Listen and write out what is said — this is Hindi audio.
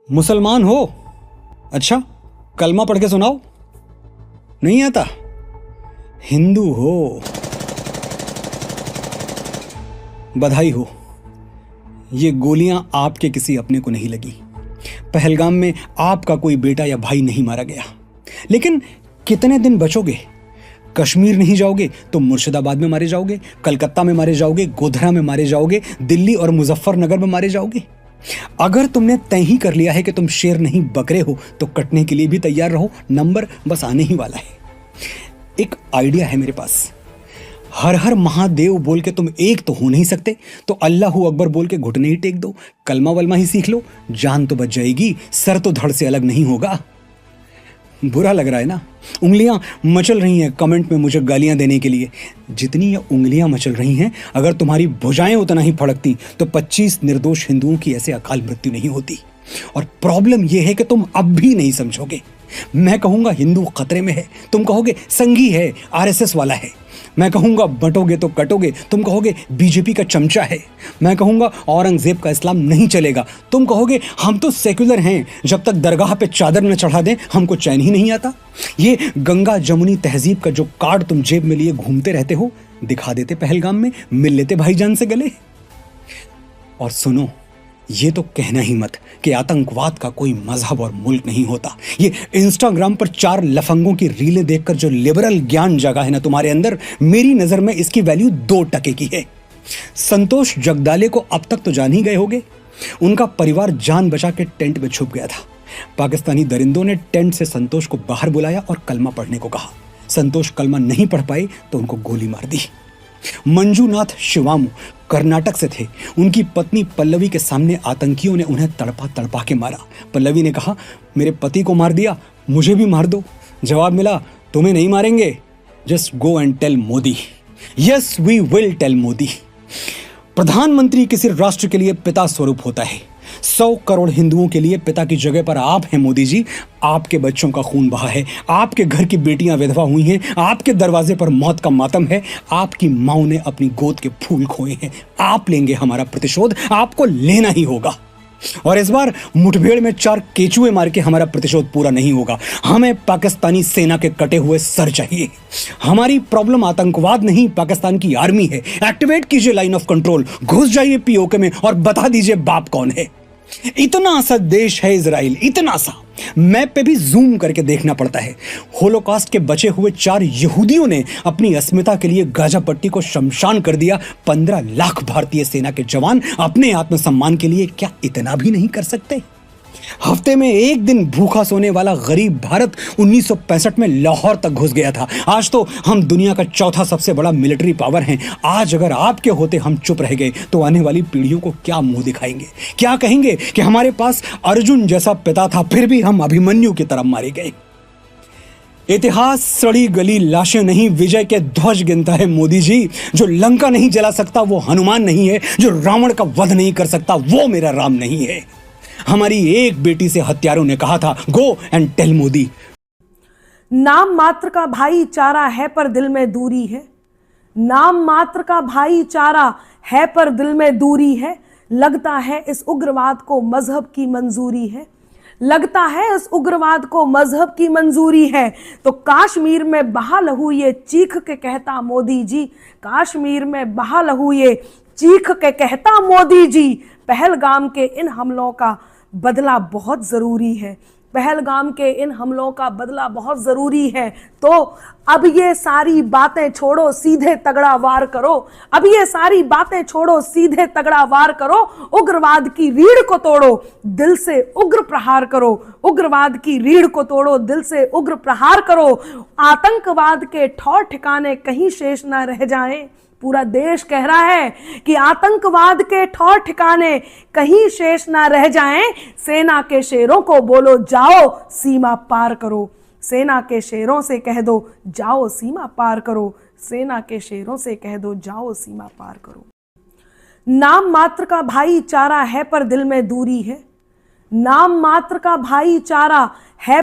मुसलमान हो? अच्छा, कलमा पढ़ के सुनाओ। नहीं आता? हिंदू हो? बधाई हो, ये गोलियां आपके किसी अपने को नहीं लगी। पहलगाम में आपका कोई बेटा या भाई नहीं मारा गया। लेकिन कितने दिन बचोगे? कश्मीर नहीं जाओगे तो मुर्शिदाबाद में मारे जाओगे, कलकत्ता में मारे जाओगे, गोधरा में मारे जाओगे, दिल्ली और मुजफ्फरनगर में मारे जाओगे। अगर तुमने तय ही कर लिया है कि तुम शेर नहीं बकरे हो तो कटने के लिए भी तैयार रहो, नंबर बस आने ही वाला है। एक आइडिया है मेरे पास। हर हर महादेव बोल के तुम एक तो हो नहीं सकते, तो अल्लाहू अकबर बोल के घुटने ही टेक दो, कलमा वलमा ही सीख लो, जान तो बच जाएगी, सर तो धड़ से अलग नहीं होगा। बुरा लग रहा है ना? उंगलियां मचल रही हैं कमेंट में मुझे गालियां देने के लिए। जितनी ये उंगलियां मचल रही हैं, अगर तुम्हारी भुजाएं उतना ही फड़कती तो 25 निर्दोष हिंदुओं की ऐसे अकाल मृत्यु नहीं होती। और प्रॉब्लम यह है कि तुम अब भी नहीं समझोगे। मैं कहूंगा हिंदू खतरे में है, तुम कहोगे संघी है, आरएसएस वाला है। मैं कहूंगा बटोगे तो कटोगे, तुम कहोगे बीजेपी का चमचा है। मैं कहूंगा औरंगजेब का इस्लाम नहीं चलेगा, तुम कहोगे हम तो सेक्युलर हैं, जब तक दरगाह पे चादर न चढ़ा दें हमको चैन ही नहीं आता। ये गंगा जमुनी तहजीब का जो कार्ड तुम जेब में लिए घूमते रहते हो, दिखा देते पहलगाम में, मिल लेते भाईजान से गले। और सुनो, ये तो कहना ही मत कि आतंकवाद का कोई मजहब और मुल्क नहीं होता। ये इंस्टाग्राम पर 4 लफंगों की रीलें देखकर जो लिबरल ज्ञान जगा है ना तुम्हारे अंदर, मेरी नजर में इसकी वैल्यू 2 टके की है। संतोष जगदाले को अब तक तो जान ही गए होगे। उनका परिवार जान बचा के टेंट में छुप गया था। पाकिस्तानी दरिंदों ने टेंट से संतोष को बाहर बुलाया और कलमा पढ़ने को कहा। संतोष कलमा नहीं पढ़ पाए तो उनको गोली मार दी। मंजूनाथ शिवामू कर्नाटक से थे। उनकी पत्नी पल्लवी के सामने आतंकियों ने उन्हें तड़पा तड़पा के मारा। पल्लवी ने कहा, मेरे पति को मार दिया, मुझे भी मार दो। जवाब मिला, तुम्हें नहीं मारेंगे, just go and tell Modi. Yes we will tell Modi. प्रधानमंत्री किसी राष्ट्र के लिए पिता स्वरूप होता है। 100 करोड़ हिंदुओं के लिए पिता की जगह पर आप हैं मोदी जी। आपके बच्चों का खून बहा है, आपके घर की बेटियां विधवा हुई हैं, आपके दरवाजे पर मौत का मातम है, आपकी माओ ने अपनी गोद के फूल खोए हैं। आप लेंगे हमारा प्रतिशोध, आपको लेना ही होगा। और इस बार मुठभेड़ में 4 केचुए मार के हमारा प्रतिशोध पूरा नहीं होगा। हमें पाकिस्तानी सेना के कटे हुए सर चाहिए। हमारी प्रॉब्लम आतंकवाद नहीं, पाकिस्तान की आर्मी है। एक्टिवेट कीजिए लाइन ऑफ कंट्रोल, घुस जाइए पीओके में और बता दीजिए बाप कौन है। इतना सा देश है इजराइल, इतना सा। मैप पे भी जूम करके देखना पड़ता है। होलोकॉस्ट के बचे हुए 4 यहूदियों ने अपनी अस्मिता के लिए गाजा पट्टी को शमशान कर दिया। 15 लाख भारतीय सेना के जवान अपने आत्मसम्मान के लिए क्या इतना भी नहीं कर सकते? हफ्ते में एक दिन भूखा सोने वाला गरीब भारत 1965 में लाहौर तक घुस गया था। आज तो हम दुनिया का 4था सबसे बड़ा मिलिट्री पावर हैं। आज अगर आपके होते हम चुप रह गए तो आने वाली पीढ़ियों को क्या मुंह दिखाएंगे? क्या कहेंगे कि हमारे पास अर्जुन जैसा पिता था, फिर भी हम अभिमन्यु की तरफ मारे गए। इतिहास सड़ी गली लाशें नहीं, विजय के ध्वज गिनता है मोदी जी। जो लंका नहीं जला सकता वो हनुमान नहीं है, जो रावण का वध नहीं कर सकता वो मेरा राम नहीं है। हमारी एक बेटी से हत्यारों ने कहा था, गो एंड टेल मोदी। नाम मात्र का भाईचारा है पर दिल में दूरी है। नाम मात्र का भाईचारा है पर दिल में दूरी है। लगता है इस उग्रवाद को मजहब की मंजूरी है। लगता है इस उग्रवाद को मजहब की मंजूरी है। तो कश्मीर में बहा लहू ये चीख के कहता मोदी जी। कश्मीर में बहा लहू ये चीख के कहता मोदी जी। पहलगाम के इन हमलों का बदला बहुत ज़रूरी है। पहलगाम के इन हमलों का बदला बहुत ज़रूरी है। तो अब ये सारी बातें छोड़ो, सीधे तगड़ा वार करो। अब ये सारी बातें छोड़ो, सीधे तगड़ा वार करो। उग्रवाद की रीढ़ को तोड़ो, दिल से उग्र प्रहार करो। उग्रवाद की रीढ़ को तोड़ो, दिल से उग्र प्रहार करो। आतंकवाद के ठौर ठिकाने कहीं शेष ना रह जाएं। पूरा देश कह रहा है कि आतंकवाद के ठौर ठिकाने कहीं शेष ना रह जाएं। सेना के शेरों को बोलो, जाओ सीमा पार करो। सेना के शेरों से कह दो, जाओ सीमा पार करो। सेना के शेरों से कह दो, जाओ सीमा पार करो। नाम मात्र का भाईचारा है पर दिल में दूरी है। नाम मात्र का भाईचारा है